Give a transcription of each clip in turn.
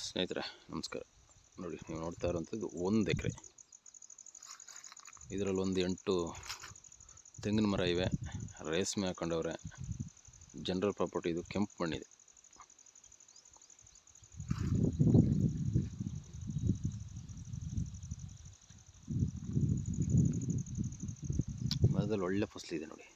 ಸ್ನೇಹಿತರೆ ನಮಸ್ಕಾರ. ನೋಡಿ, ನೀವು ನೋಡ್ತಾ ಇರೋಂಥದ್ದು 1 ಎಕರೆ. ಇದರಲ್ಲಿ ಒಂದು 8 ತೆಂಗಿನ ಮರ ಇವೆ. ರೇಷ್ಮೆ ಹಾಕೊಂಡವ್ರೆ. General property. ಇದು ಕೆಂಪು ಮಣ್ಣಿದೆ. ಮರದಲ್ಲಿ ಒಳ್ಳೆ ಫಸಲಿದೆ ನೋಡಿ.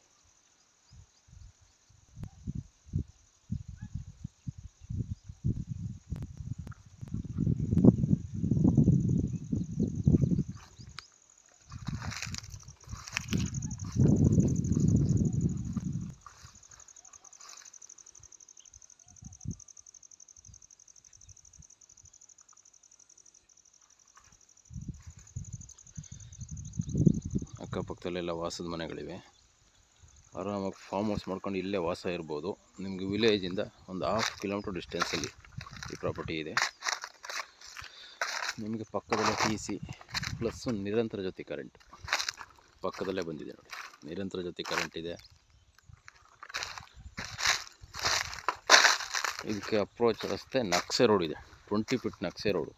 ಅಕ್ಕಪಕ್ಕದಲ್ಲೆಲ್ಲ ವಾಸದ ಮನೆಗಳಿವೆ. ಆರಾಮಾಗಿ ಫಾರ್ಮ್ ಹೌಸ್ ಮಾಡ್ಕೊಂಡು ಇಲ್ಲೇ ವಾಸ ಇರ್ಬೋದು. ನಿಮಗೆ ವಿಲೇಜಿಂದ ಒಂದು 1/2 ಕಿಲೋಮೀಟ್ರ್ ಡಿಸ್ಟೆನ್ಸಲ್ಲಿ ಈ ಪ್ರಾಪರ್ಟಿ ಇದೆ. ನಿಮಗೆ ಪಕ್ಕದಲ್ಲೇ TC ಪ್ಲಸ್ ನಿರಂತರ ಜ್ಯೋತಿ ಕರೆಂಟ್ ಪಕ್ಕದಲ್ಲೇ ಬಂದಿದೆ ನೋಡಿ. ನಿರಂತರ ಜ್ಯೋತಿ ಕರೆಂಟ್ ಇದೆ. ಇದಕ್ಕೆ ಅಪ್ರೋಚ್ ರಸ್ತೆ ನಕ್ಸೆ ರೋಡ್ ಇದೆ. 20 ಫೀಟ್ ನಕ್ಸೆ ರೋಡು.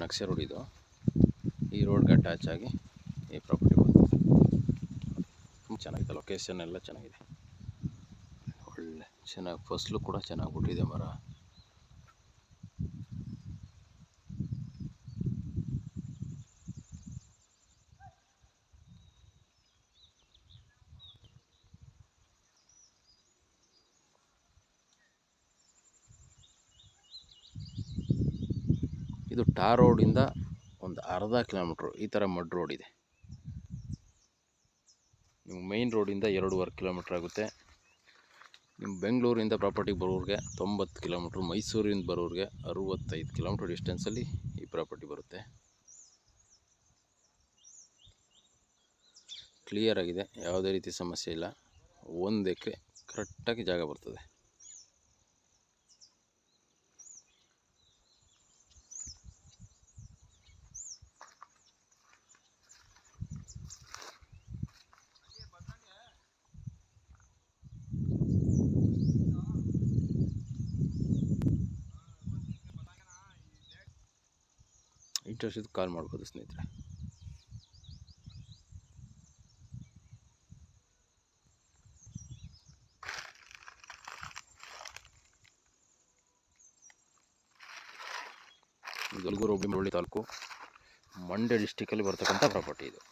ನಕ್ಸೆ ರೋಡ್ ಇದು. ಈ ರೋಡ್ಗೆ ಅಟ್ಯಾಚ್ ಆಗಿ ಈ ಪ್ರಾಪರ್ಟಿ ಬರ್ತದೆ. ಚೆನ್ನಾಗಿದೆ. ಲೊಕೇಶನ್ ಎಲ್ಲ ಚೆನ್ನಾಗಿದೆ. ಒಳ್ಳೆ ಚೆನ್ನಾಗಿ ಫಸಲು ಕೂಡ ಚೆನ್ನಾಗಿ ಬಿಟ್ಟಿದೆ ಮರ. ಇದು ಟಾರ್ ರೋಡಿಂದ ಒಂದು ಅರ್ಧ ಕಿಲೋಮೀಟ್ರ್ ಈ ಥರ ಮಡ್ ರೋಡ್ ಇದೆ. ನಿಮ್ಮ ಮೈನ್ ರೋಡಿಂದ 2.5 ಕಿಲೋಮೀಟ್ರ್ ಆಗುತ್ತೆ. ನಿಮ್ಮ ಬೆಂಗಳೂರಿಂದ ಪ್ರಾಪರ್ಟಿಗೆ ಬರೋರಿಗೆ 90 ಕಿಲೋಮೀಟ್ರ್, ಮೈಸೂರಿಂದ ಬರೋರಿಗೆ 65 ಕಿಲೋಮೀಟ್ರ್ ಡಿಸ್ಟೆನ್ಸಲ್ಲಿ ಈ ಪ್ರಾಪರ್ಟಿ ಬರುತ್ತೆ. ಕ್ಲಿಯರ್ ಆಗಿದೆ, ಯಾವುದೇ ರೀತಿ ಸಮಸ್ಯೆ ಇಲ್ಲ. 1 ಎಕರೆ ಕರೆಕ್ಟಾಗಿ ಜಾಗ ಬರ್ತದೆ. ಇಂಟ್ರೆಸ್ಟ್ ಇದ್ದು ಕಾಲ್ ಮಾಡ್ಬೋದು ಸ್ನೇಹಿತರೆ. ಗಲಗೂರು ಹೋಬಳಿ ತಾಲೂಕು, ಮಂಡ್ಯ ಡಿಸ್ಟಿಕಲ್ಲಿ ಬರ್ತಕ್ಕಂಥ ಪ್ರಾಪರ್ಟಿ ಇದು.